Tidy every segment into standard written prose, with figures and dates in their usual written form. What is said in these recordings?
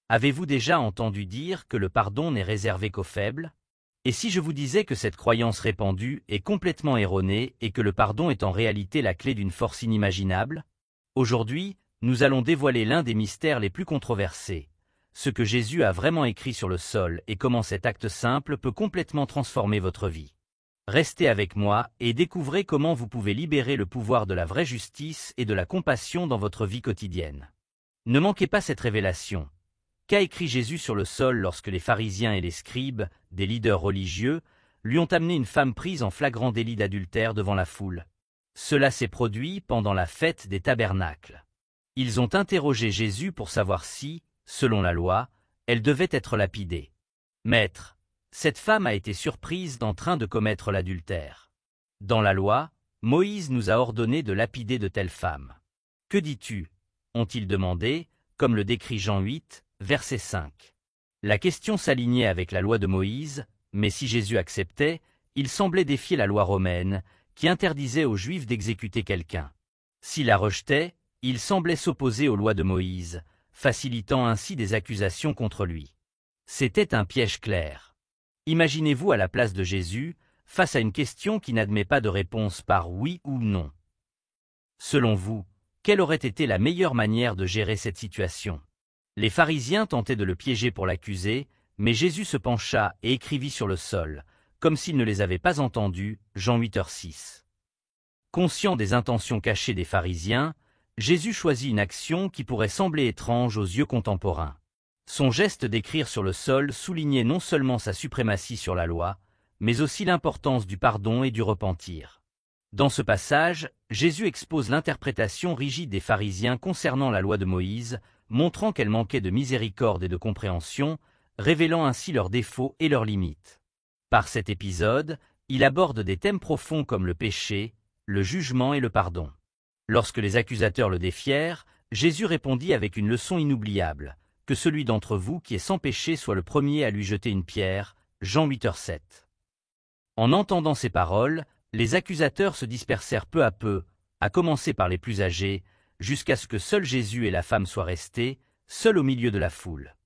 Avez-vous déjà entendu dire que le pardon n'est réservé qu'aux faibles? Et si je vous disais que cette croyance répandue est complètement erronée et que le pardon est en réalité la clé d'une force inimaginable? Aujourd'hui, nous allons dévoiler l'un des mystères les plus controversés, ce que Jésus a vraiment écrit sur le sol et comment cet acte simple peut complètement transformer votre vie. Restez avec moi et découvrez comment vous pouvez libérer le pouvoir de la vraie justice et de la compassion dans votre vie quotidienne. Ne manquez pas cette révélation. Qu'a écrit Jésus sur le sol lorsque les pharisiens et les scribes, des leaders religieux, lui ont amené une femme prise en flagrant délit d'adultère devant la foule? Cela s'est produit pendant la fête des tabernacles. Ils ont interrogé Jésus pour savoir si, selon la loi, elle devait être lapidée. Maître, cette femme a été surprise en train de commettre l'adultère. Dans la loi, Moïse nous a ordonné de lapider de telles femmes. Que dis-tu? Ont-ils demandé, comme le décrit Jean 8, verset 5. La question s'alignait avec la loi de Moïse, mais si Jésus acceptait, il semblait défier la loi romaine, qui interdisait aux Juifs d'exécuter quelqu'un. S'il la rejetait, il semblait s'opposer aux lois de Moïse, facilitant ainsi des accusations contre lui. C'était un piège clair. Imaginez-vous à la place de Jésus, face à une question qui n'admet pas de réponse par oui ou non. Selon vous, quelle aurait été la meilleure manière de gérer cette situation? Les pharisiens tentaient de le piéger pour l'accuser, mais Jésus se pencha et écrivit sur le sol, comme s'il ne les avait pas entendus, Jean 8h6. Conscient des intentions cachées des pharisiens, Jésus choisit une action qui pourrait sembler étrange aux yeux contemporains. Son geste d'écrire sur le sol soulignait non seulement sa suprématie sur la loi, mais aussi l'importance du pardon et du repentir. Dans ce passage, Jésus expose l'interprétation rigide des pharisiens concernant la loi de Moïse, montrant qu'elle manquait de miséricorde et de compréhension, révélant ainsi leurs défauts et leurs limites. Par cet épisode, il aborde des thèmes profonds comme le péché, le jugement et le pardon. Lorsque les accusateurs le défièrent, Jésus répondit avec une leçon inoubliable, « Que celui d'entre vous qui est sans péché soit le premier à lui jeter une pierre » Jean 8h7. En entendant ces paroles, les accusateurs se dispersèrent peu, à commencer par les plus âgés, jusqu'à ce que seul Jésus et la femme soient restés, seuls au milieu de la foule.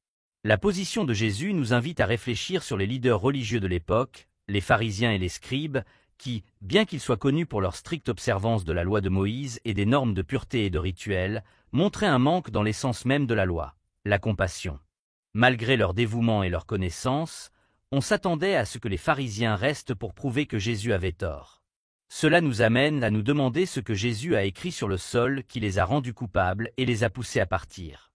La position de Jésus nous invite à réfléchir sur les leaders religieux de l'époque, les pharisiens et les scribes, qui, bien qu'ils soient connus pour leur stricte observance de la loi de Moïse et des normes de pureté et de rituels, montraient un manque dans l'essence même de la loi, la compassion. Malgré leur dévouement et leur connaissance, on s'attendait à ce que les pharisiens restent pour prouver que Jésus avait tort. Cela nous amène à nous demander ce que Jésus a écrit sur le sol qui les a rendus coupables et les a poussés à partir.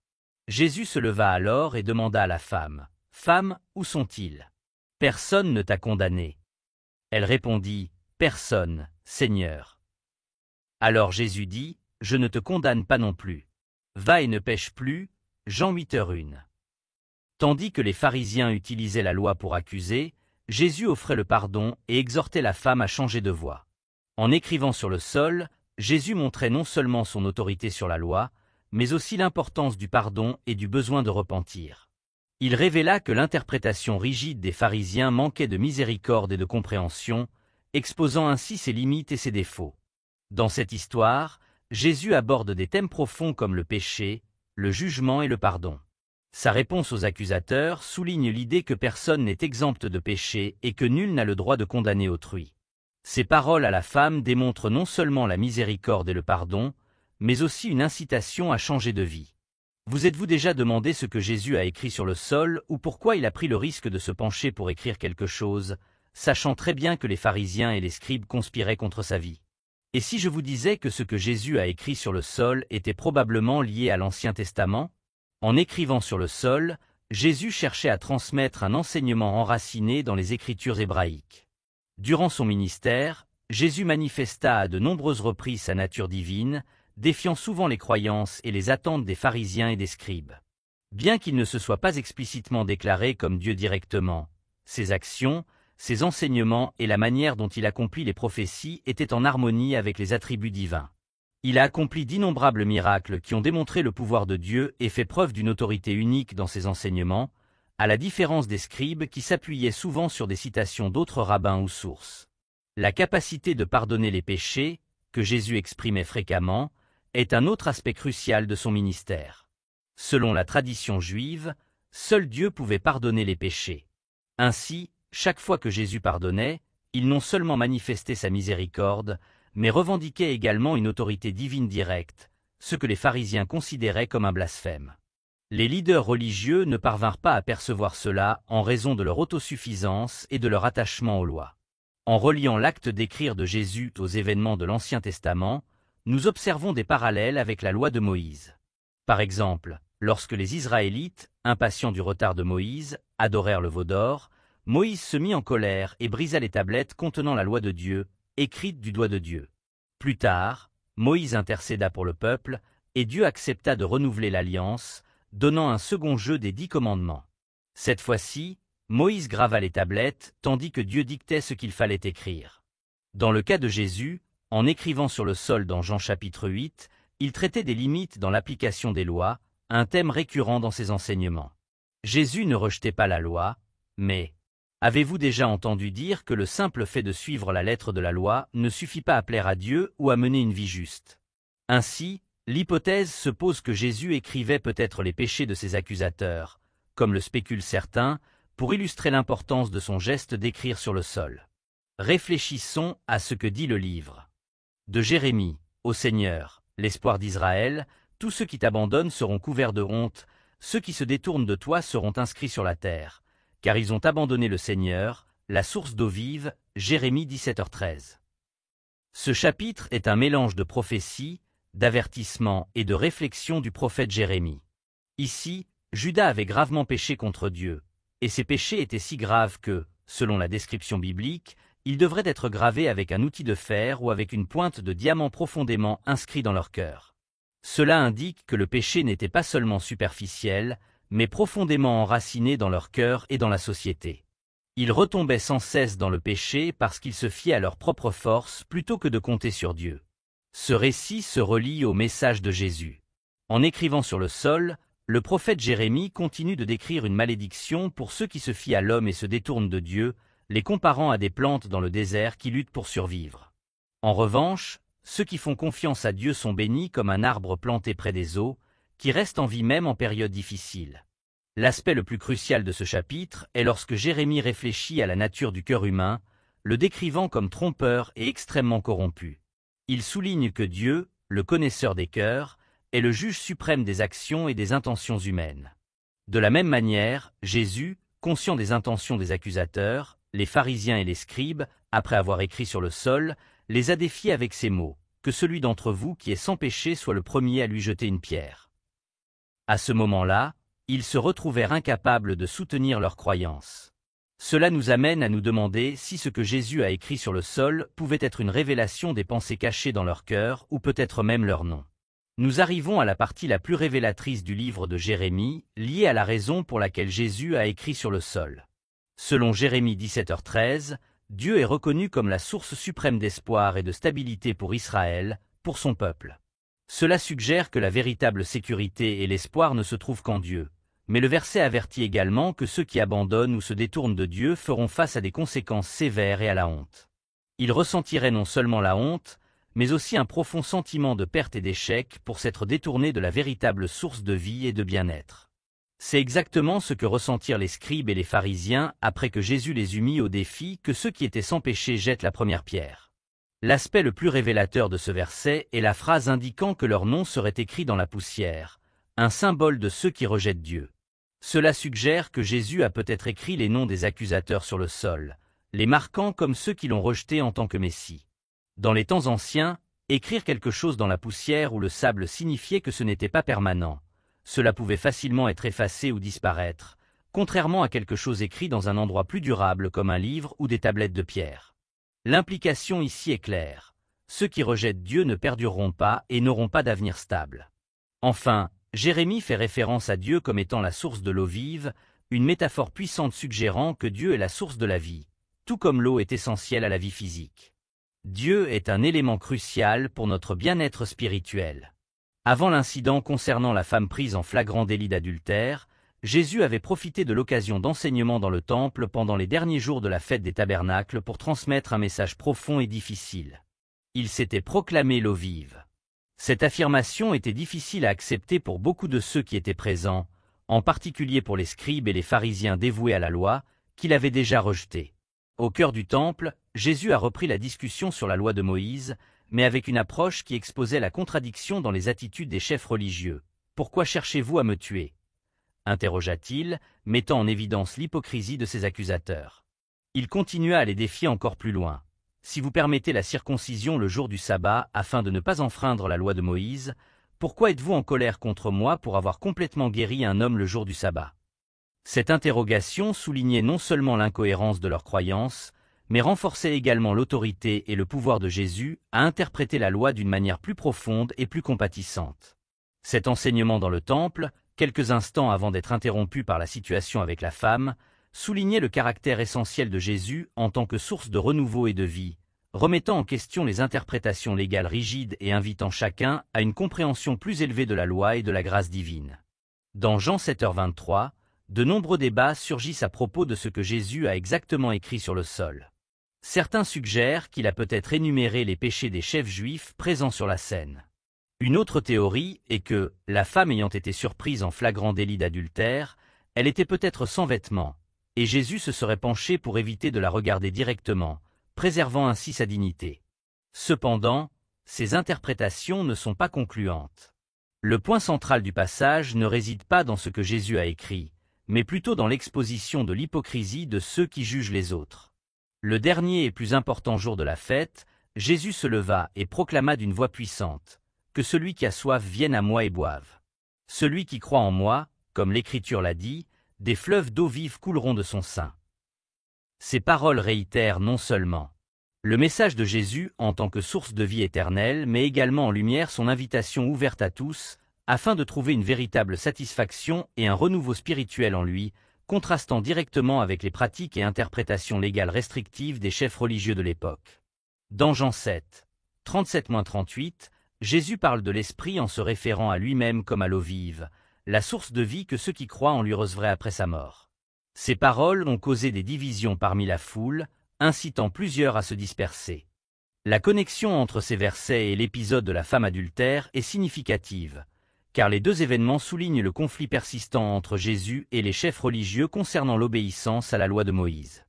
Jésus se leva alors et demanda à la femme, « Femme, où sont-ils? Personne ne t'a condamné. » Elle répondit, « Personne, Seigneur. » Alors Jésus dit, « Je ne te condamne pas non plus. Va et ne pêche plus. » Jean 8h1. Tandis que les pharisiens utilisaient la loi pour accuser, Jésus offrait le pardon et exhortait la femme à changer de voie. En écrivant sur le sol, Jésus montrait non seulement son autorité sur la loi, mais aussi l'importance du pardon et du besoin de repentir. Il révéla que l'interprétation rigide des pharisiens manquait de miséricorde et de compréhension, exposant ainsi ses limites et ses défauts. Dans cette histoire, Jésus aborde des thèmes profonds comme le péché, le jugement et le pardon. Sa réponse aux accusateurs souligne l'idée que personne n'est exempt de péché et que nul n'a le droit de condamner autrui. Ses paroles à la femme démontrent non seulement la miséricorde et le pardon, mais aussi une incitation à changer de vie. Vous êtes-vous déjà demandé ce que Jésus a écrit sur le sol ou pourquoi il a pris le risque de se pencher pour écrire quelque chose, sachant très bien que les pharisiens et les scribes conspiraient contre sa vie? Et si je vous disais que ce que Jésus a écrit sur le sol était probablement lié à l'Ancien Testament? En écrivant sur le sol, Jésus cherchait à transmettre un enseignement enraciné dans les Écritures hébraïques. Durant son ministère, Jésus manifesta à de nombreuses reprises sa nature divine, défiant souvent les croyances et les attentes des pharisiens et des scribes. Bien qu'il ne se soit pas explicitement déclaré comme Dieu directement, ses actions, ses enseignements et la manière dont il accomplit les prophéties étaient en harmonie avec les attributs divins. Il a accompli d'innombrables miracles qui ont démontré le pouvoir de Dieu et fait preuve d'une autorité unique dans ses enseignements, à la différence des scribes qui s'appuyaient souvent sur des citations d'autres rabbins ou sources. La capacité de pardonner les péchés, que Jésus exprimait fréquemment, est un autre aspect crucial de son ministère. Selon la tradition juive, Seul Dieu pouvait pardonner les péchés. Ainsi, chaque fois que Jésus pardonnait, il non seulement manifestait sa miséricorde, mais revendiquait également une autorité divine directe, ce que les pharisiens considéraient comme un blasphème. Les leaders religieux ne parvinrent pas à percevoir cela en raison de leur autosuffisance et de leur attachement aux lois. En reliant l'acte d'écrire de Jésus aux événements de l'Ancien Testament, nous observons des parallèles avec la loi de Moïse. Par exemple, lorsque les Israélites, impatients du retard de Moïse, adorèrent le veau d'or, Moïse se mit en colère et brisa les tablettes contenant la loi de Dieu, écrite du doigt de Dieu. Plus tard, Moïse intercéda pour le peuple, et Dieu accepta de renouveler l'alliance, donnant un second jeu des 10 commandements. Cette fois-ci, Moïse grava les tablettes, tandis que Dieu dictait ce qu'il fallait écrire. Dans le cas de Jésus, en écrivant sur le sol dans Jean chapitre 8, il traitait des limites dans l'application des lois, un thème récurrent dans ses enseignements. Jésus ne rejetait pas la loi, mais avez-vous déjà entendu dire que le simple fait de suivre la lettre de la loi ne suffit pas à plaire à Dieu ou à mener une vie juste? Ainsi, l'hypothèse se pose que Jésus écrivait peut-être les péchés de ses accusateurs, comme le spéculent certains, pour illustrer l'importance de son geste d'écrire sur le sol. Réfléchissons à ce que dit le livre de Jérémie. Ô Seigneur, l'espoir d'Israël, tous ceux qui t'abandonnent seront couverts de honte, ceux qui se détournent de toi seront inscrits sur la terre, car ils ont abandonné le Seigneur, la source d'eau vive. Jérémie 17h13. Ce chapitre est un mélange de prophétie, d'avertissement et de réflexion du prophète Jérémie. Ici, Juda avait gravement péché contre Dieu, et ces péchés étaient si graves que, selon la description biblique, ils devraient être gravés avec un outil de fer ou avec une pointe de diamant profondément inscrit dans leur cœur. Cela indique que le péché n'était pas seulement superficiel, mais profondément enraciné dans leur cœur et dans la société. Ils retombaient sans cesse dans le péché parce qu'ils se fiaient à leur propre force plutôt que de compter sur Dieu. Ce récit se relie au message de Jésus. En écrivant sur le sol, le prophète Jérémie continue de décrire une malédiction pour ceux qui se fient à l'homme et se détournent de Dieu, les comparant à des plantes dans le désert qui luttent pour survivre. En revanche, ceux qui font confiance à Dieu sont bénis comme un arbre planté près des eaux, qui reste en vie même en période difficile. L'aspect le plus crucial de ce chapitre est lorsque Jérémie réfléchit à la nature du cœur humain, le décrivant comme trompeur et extrêmement corrompu. Il souligne que Dieu, le connaisseur des cœurs, est le juge suprême des actions et des intentions humaines. De la même manière, Jésus, conscient des intentions des accusateurs, les pharisiens et les scribes, après avoir écrit sur le sol, les a défiés avec ces mots, « Que celui d'entre vous qui est sans péché soit le premier à lui jeter une pierre. » À ce moment-là, ils se retrouvèrent incapables de soutenir leur croyance. Cela nous amène à nous demander si ce que Jésus a écrit sur le sol pouvait être une révélation des pensées cachées dans leur cœur ou peut-être même leur nom. Nous arrivons à la partie la plus révélatrice du livre de Jérémie, liée à la raison pour laquelle Jésus a écrit sur le sol. Selon Jérémie 17h13, Dieu est reconnu comme la source suprême d'espoir et de stabilité pour Israël, pour son peuple. Cela suggère que la véritable sécurité et l'espoir ne se trouvent qu'en Dieu. Mais le verset avertit également que ceux qui abandonnent ou se détournent de Dieu feront face à des conséquences sévères et à la honte. Ils ressentiraient non seulement la honte, mais aussi un profond sentiment de perte et d'échec pour s'être détournés de la véritable source de vie et de bien-être. C'est exactement ce que ressentirent les scribes et les pharisiens après que Jésus les eut mis au défi que ceux qui étaient sans péché jettent la première pierre. L'aspect le plus révélateur de ce verset est la phrase indiquant que leur nom serait écrit dans la poussière, un symbole de ceux qui rejettent Dieu. Cela suggère que Jésus a peut-être écrit les noms des accusateurs sur le sol, les marquant comme ceux qui l'ont rejeté en tant que Messie. Dans les temps anciens, écrire quelque chose dans la poussière ou le sable signifiait que ce n'était pas permanent. Cela pouvait facilement être effacé ou disparaître, contrairement à quelque chose écrit dans un endroit plus durable comme un livre ou des tablettes de pierre. L'implication ici est claire. Ceux qui rejettent Dieu ne perdureront pas et n'auront pas d'avenir stable. Enfin, Jérémie fait référence à Dieu comme étant la source de l'eau vive, une métaphore puissante suggérant que Dieu est la source de la vie, tout comme l'eau est essentielle à la vie physique. Dieu est un élément crucial pour notre bien-être spirituel. Avant l'incident concernant la femme prise en flagrant délit d'adultère, Jésus avait profité de l'occasion d'enseignement dans le temple pendant les derniers jours de la fête des tabernacles pour transmettre un message profond et difficile. Il s'était proclamé l'eau vive. Cette affirmation était difficile à accepter pour beaucoup de ceux qui étaient présents, en particulier pour les scribes et les pharisiens dévoués à la loi, qu'il avait déjà rejetés. Au cœur du temple, Jésus a repris la discussion sur la loi de Moïse, mais avec une approche qui exposait la contradiction dans les attitudes des chefs religieux. « Pourquoi cherchez-vous à me tuer ?» interrogea-t-il, mettant en évidence l'hypocrisie de ses accusateurs. Il continua à les défier encore plus loin. « Si vous permettez la circoncision le jour du sabbat afin de ne pas enfreindre la loi de Moïse, pourquoi êtes-vous en colère contre moi pour avoir complètement guéri un homme le jour du sabbat ?» Cette interrogation soulignait non seulement l'incohérence de leurs croyances, mais renforçait également l'autorité et le pouvoir de Jésus à interpréter la loi d'une manière plus profonde et plus compatissante. Cet enseignement dans le temple, quelques instants avant d'être interrompu par la situation avec la femme, soulignait le caractère essentiel de Jésus en tant que source de renouveau et de vie, remettant en question les interprétations légales rigides et invitant chacun à une compréhension plus élevée de la loi et de la grâce divine. Dans Jean 7h23, de nombreux débats surgissent à propos de ce que Jésus a exactement écrit sur le sol. Certains suggèrent qu'il a peut-être énuméré les péchés des chefs juifs présents sur la scène. Une autre théorie est que, la femme ayant été surprise en flagrant délit d'adultère, elle était peut-être sans vêtements, et Jésus se serait penché pour éviter de la regarder directement, préservant ainsi sa dignité. Cependant, ces interprétations ne sont pas concluantes. Le point central du passage ne réside pas dans ce que Jésus a écrit, mais plutôt dans l'exposition de l'hypocrisie de ceux qui jugent les autres. Le dernier et plus important jour de la fête, Jésus se leva et proclama d'une voix puissante, « Que celui qui a soif vienne à moi et boive. Celui qui croit en moi, comme l'Écriture l'a dit, des fleuves d'eau vive couleront de son sein. » Ces paroles réitèrent non seulement le message de Jésus en tant que source de vie éternelle, mais également en lumière son invitation ouverte à tous, afin de trouver une véritable satisfaction et un renouveau spirituel en lui, contrastant directement avec les pratiques et interprétations légales restrictives des chefs religieux de l'époque. Dans Jean 7, 37-38, Jésus parle de l'Esprit en se référant à lui-même comme à l'eau vive, la source de vie que ceux qui croient en lui recevraient après sa mort. Ces paroles ont causé des divisions parmi la foule, incitant plusieurs à se disperser. La connexion entre ces versets et l'épisode de la femme adultère est significative, car les deux événements soulignent le conflit persistant entre Jésus et les chefs religieux concernant l'obéissance à la loi de Moïse.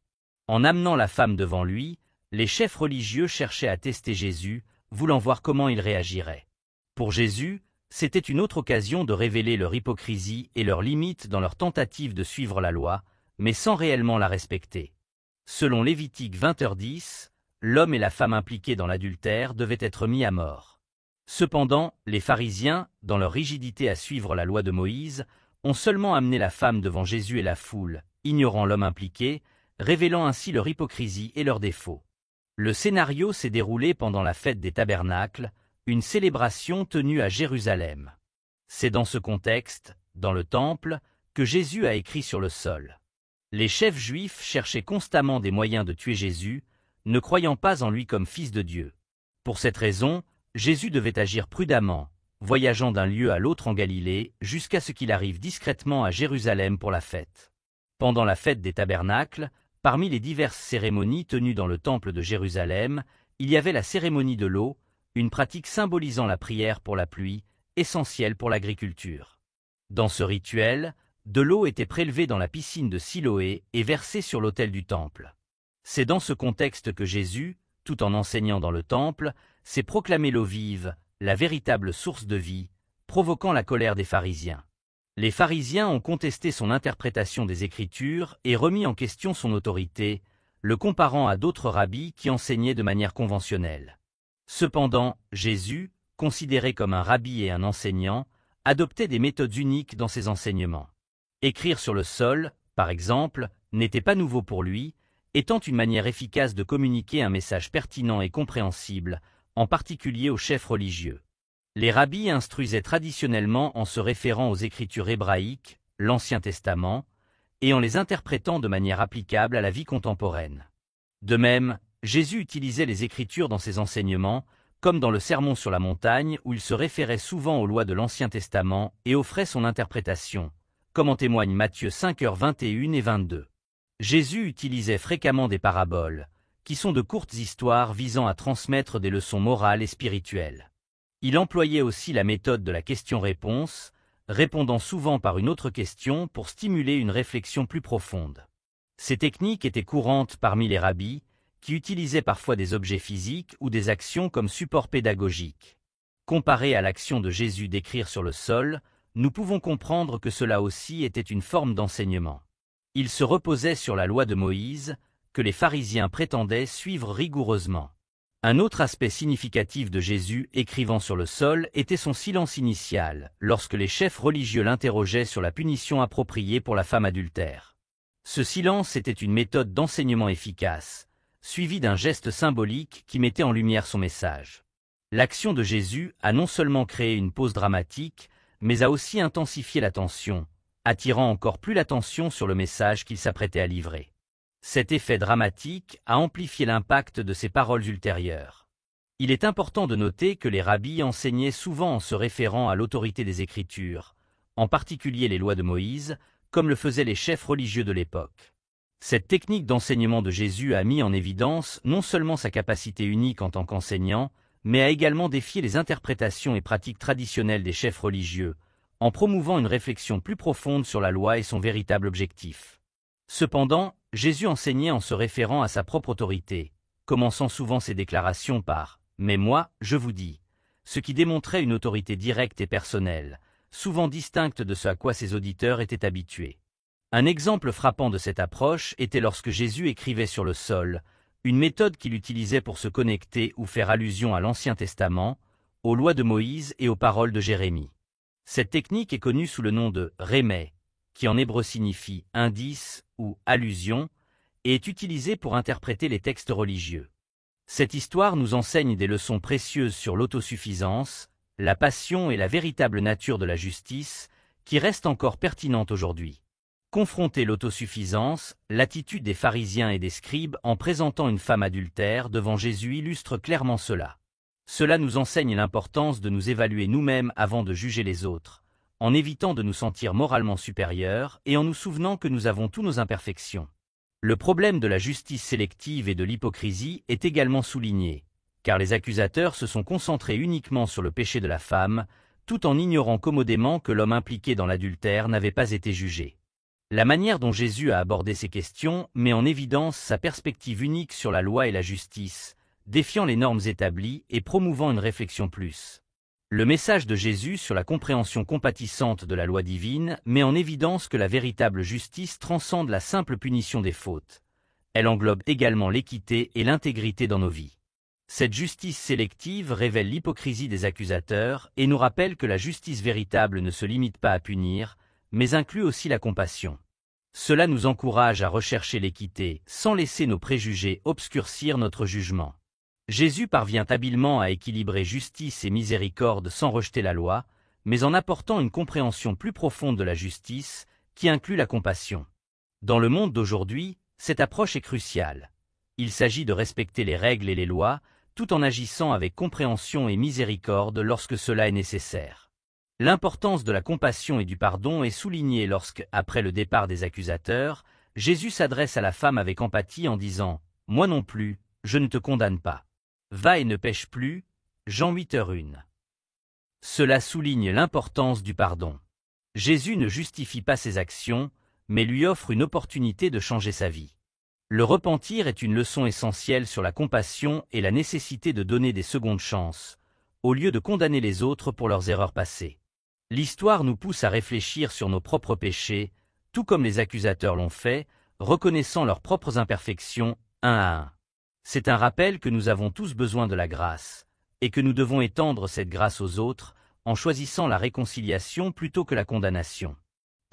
En amenant la femme devant lui, les chefs religieux cherchaient à tester Jésus, voulant voir comment il réagirait. Pour Jésus, c'était une autre occasion de révéler leur hypocrisie et leurs limites dans leur tentative de suivre la loi, mais sans réellement la respecter. Selon Lévitique 20h10, l'homme et la femme impliqués dans l'adultère devaient être mis à mort. Cependant, les pharisiens, dans leur rigidité à suivre la loi de Moïse, ont seulement amené la femme devant Jésus et la foule, ignorant l'homme impliqué, révélant ainsi leur hypocrisie et leurs défauts. Le scénario s'est déroulé pendant la fête des Tabernacles, une célébration tenue à Jérusalem. C'est dans ce contexte, dans le temple, que Jésus a écrit sur le sol. Les chefs juifs cherchaient constamment des moyens de tuer Jésus, ne croyant pas en lui comme fils de Dieu. Pour cette raison, Jésus devait agir prudemment, voyageant d'un lieu à l'autre en Galilée, jusqu'à ce qu'il arrive discrètement à Jérusalem pour la fête. Pendant la fête des Tabernacles, parmi les diverses cérémonies tenues dans le temple de Jérusalem, il y avait la cérémonie de l'eau, une pratique symbolisant la prière pour la pluie, essentielle pour l'agriculture. Dans ce rituel, de l'eau était prélevée dans la piscine de Siloé et versée sur l'autel du temple. C'est dans ce contexte que Jésus, tout en enseignant dans le temple, s'est proclamé l'eau vive, la véritable source de vie, provoquant la colère des pharisiens. Les pharisiens ont contesté son interprétation des Écritures et remis en question son autorité, le comparant à d'autres rabbis qui enseignaient de manière conventionnelle. Cependant, Jésus, considéré comme un rabbi et un enseignant, adoptait des méthodes uniques dans ses enseignements. Écrire sur le sol, par exemple, n'était pas nouveau pour lui, étant une manière efficace de communiquer un message pertinent et compréhensible, en particulier aux chefs religieux. Les rabbis instruisaient traditionnellement en se référant aux Écritures hébraïques, l'Ancien Testament, et en les interprétant de manière applicable à la vie contemporaine. De même, Jésus utilisait les Écritures dans ses enseignements, comme dans le Sermon sur la montagne où il se référait souvent aux lois de l'Ancien Testament et offrait son interprétation, comme en témoigne Matthieu 5h21 et 22. Jésus utilisait fréquemment des paraboles, qui sont de courtes histoires visant à transmettre des leçons morales et spirituelles. Il employait aussi la méthode de la question-réponse, répondant souvent par une autre question pour stimuler une réflexion plus profonde. Ces techniques étaient courantes parmi les rabbis, qui utilisaient parfois des objets physiques ou des actions comme support pédagogique. Comparé à l'action de Jésus d'écrire sur le sol, nous pouvons comprendre que cela aussi était une forme d'enseignement. Il se reposait sur la loi de Moïse, que les pharisiens prétendaient suivre rigoureusement. Un autre aspect significatif de Jésus écrivant sur le sol était son silence initial, lorsque les chefs religieux l'interrogeaient sur la punition appropriée pour la femme adultère. Ce silence était une méthode d'enseignement efficace, suivie d'un geste symbolique qui mettait en lumière son message. L'action de Jésus a non seulement créé une pause dramatique, mais a aussi intensifié la tension, attirant encore plus l'attention sur le message qu'il s'apprêtait à livrer. Cet effet dramatique a amplifié l'impact de ses paroles ultérieures. Il est important de noter que les rabbis enseignaient souvent en se référant à l'autorité des Écritures, en particulier les lois de Moïse, comme le faisaient les chefs religieux de l'époque. Cette technique d'enseignement de Jésus a mis en évidence non seulement sa capacité unique en tant qu'enseignant, mais a également défié les interprétations et pratiques traditionnelles des chefs religieux, en promouvant une réflexion plus profonde sur la loi et son véritable objectif. Cependant, Jésus enseignait en se référant à sa propre autorité, commençant souvent ses déclarations par « Mais moi, je vous dis », ce qui démontrait une autorité directe et personnelle, souvent distincte de ce à quoi ses auditeurs étaient habitués. Un exemple frappant de cette approche était lorsque Jésus écrivait sur le sol, une méthode qu'il utilisait pour se connecter ou faire allusion à l'Ancien Testament, aux lois de Moïse et aux paroles de Jérémie. Cette technique est connue sous le nom de « rémé », qui en hébreu signifie « indice » ou « allusion », et est utilisée pour interpréter les textes religieux. Cette histoire nous enseigne des leçons précieuses sur l'autosuffisance, la passion et la véritable nature de la justice, qui restent encore pertinentes aujourd'hui. Confronter l'autosuffisance, l'attitude des pharisiens et des scribes en présentant une femme adultère devant Jésus illustre clairement cela. Cela nous enseigne l'importance de nous évaluer nous-mêmes avant de juger les autres, en évitant de nous sentir moralement supérieurs et en nous souvenant que nous avons tous nos imperfections. Le problème de la justice sélective et de l'hypocrisie est également souligné, car les accusateurs se sont concentrés uniquement sur le péché de la femme, tout en ignorant commodément que l'homme impliqué dans l'adultère n'avait pas été jugé. La manière dont Jésus a abordé ces questions met en évidence sa perspective unique sur la loi et la justice, défiant les normes établies et promouvant une réflexion plus. Le message de Jésus sur la compréhension compatissante de la loi divine met en évidence que la véritable justice transcende la simple punition des fautes. Elle englobe également l'équité et l'intégrité dans nos vies. Cette justice sélective révèle l'hypocrisie des accusateurs et nous rappelle que la justice véritable ne se limite pas à punir, mais inclut aussi la compassion. Cela nous encourage à rechercher l'équité, sans laisser nos préjugés obscurcir notre jugement. Jésus parvient habilement à équilibrer justice et miséricorde sans rejeter la loi, mais en apportant une compréhension plus profonde de la justice, qui inclut la compassion. Dans le monde d'aujourd'hui, cette approche est cruciale. Il s'agit de respecter les règles et les lois, tout en agissant avec compréhension et miséricorde lorsque cela est nécessaire. L'importance de la compassion et du pardon est soulignée lorsque, après le départ des accusateurs, Jésus s'adresse à la femme avec empathie en disant « Moi non plus, je ne te condamne pas. Va et ne pêche plus » Jean 8h1. Cela souligne l'importance du pardon. Jésus ne justifie pas ses actions, mais lui offre une opportunité de changer sa vie. Le repentir est une leçon essentielle sur la compassion et la nécessité de donner des secondes chances, au lieu de condamner les autres pour leurs erreurs passées. L'histoire nous pousse à réfléchir sur nos propres péchés, tout comme les accusateurs l'ont fait, reconnaissant leurs propres imperfections, un à un. C'est un rappel que nous avons tous besoin de la grâce, et que nous devons étendre cette grâce aux autres, en choisissant la réconciliation plutôt que la condamnation.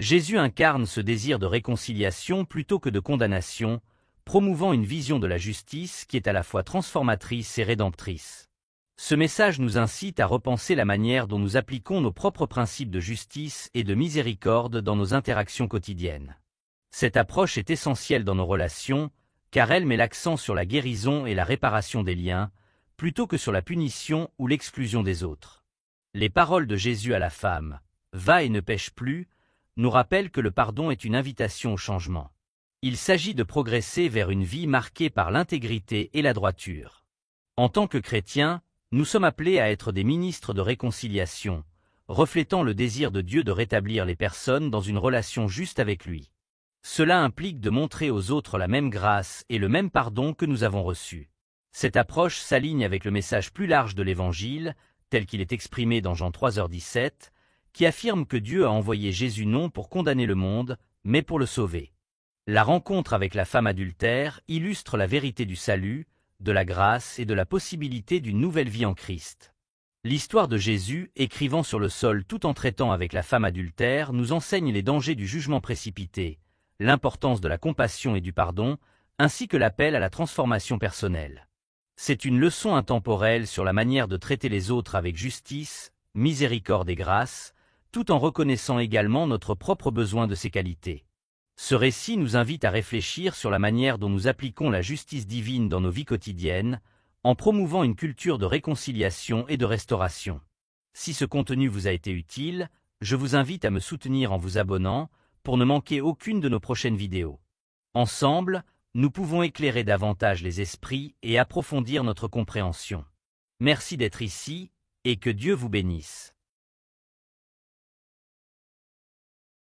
Jésus incarne ce désir de réconciliation plutôt que de condamnation, promouvant une vision de la justice qui est à la fois transformatrice et rédemptrice. Ce message nous incite à repenser la manière dont nous appliquons nos propres principes de justice et de miséricorde dans nos interactions quotidiennes. Cette approche est essentielle dans nos relations, car elle met l'accent sur la guérison et la réparation des liens, plutôt que sur la punition ou l'exclusion des autres. Les paroles de Jésus à la femme, « Va et ne pêche plus », nous rappellent que le pardon est une invitation au changement. Il s'agit de progresser vers une vie marquée par l'intégrité et la droiture. En tant que chrétiens, nous sommes appelés à être des ministres de réconciliation, reflétant le désir de Dieu de rétablir les personnes dans une relation juste avec lui. Cela implique de montrer aux autres la même grâce et le même pardon que nous avons reçu. Cette approche s'aligne avec le message plus large de l'Évangile, tel qu'il est exprimé dans Jean 3h17, qui affirme que Dieu a envoyé Jésus non pour condamner le monde, mais pour le sauver. La rencontre avec la femme adultère illustre la vérité du salut, de la grâce et de la possibilité d'une nouvelle vie en Christ. L'histoire de Jésus, écrivant sur le sol tout en traitant avec la femme adultère, nous enseigne les dangers du jugement précipité, l'importance de la compassion et du pardon, ainsi que l'appel à la transformation personnelle. C'est une leçon intemporelle sur la manière de traiter les autres avec justice, miséricorde et grâce, tout en reconnaissant également notre propre besoin de ces qualités. Ce récit nous invite à réfléchir sur la manière dont nous appliquons la justice divine dans nos vies quotidiennes, en promouvant une culture de réconciliation et de restauration. Si ce contenu vous a été utile, je vous invite à me soutenir en vous abonnant, pour ne manquer aucune de nos prochaines vidéos. Ensemble, nous pouvons éclairer davantage les esprits et approfondir notre compréhension. Merci d'être ici, et que Dieu vous bénisse.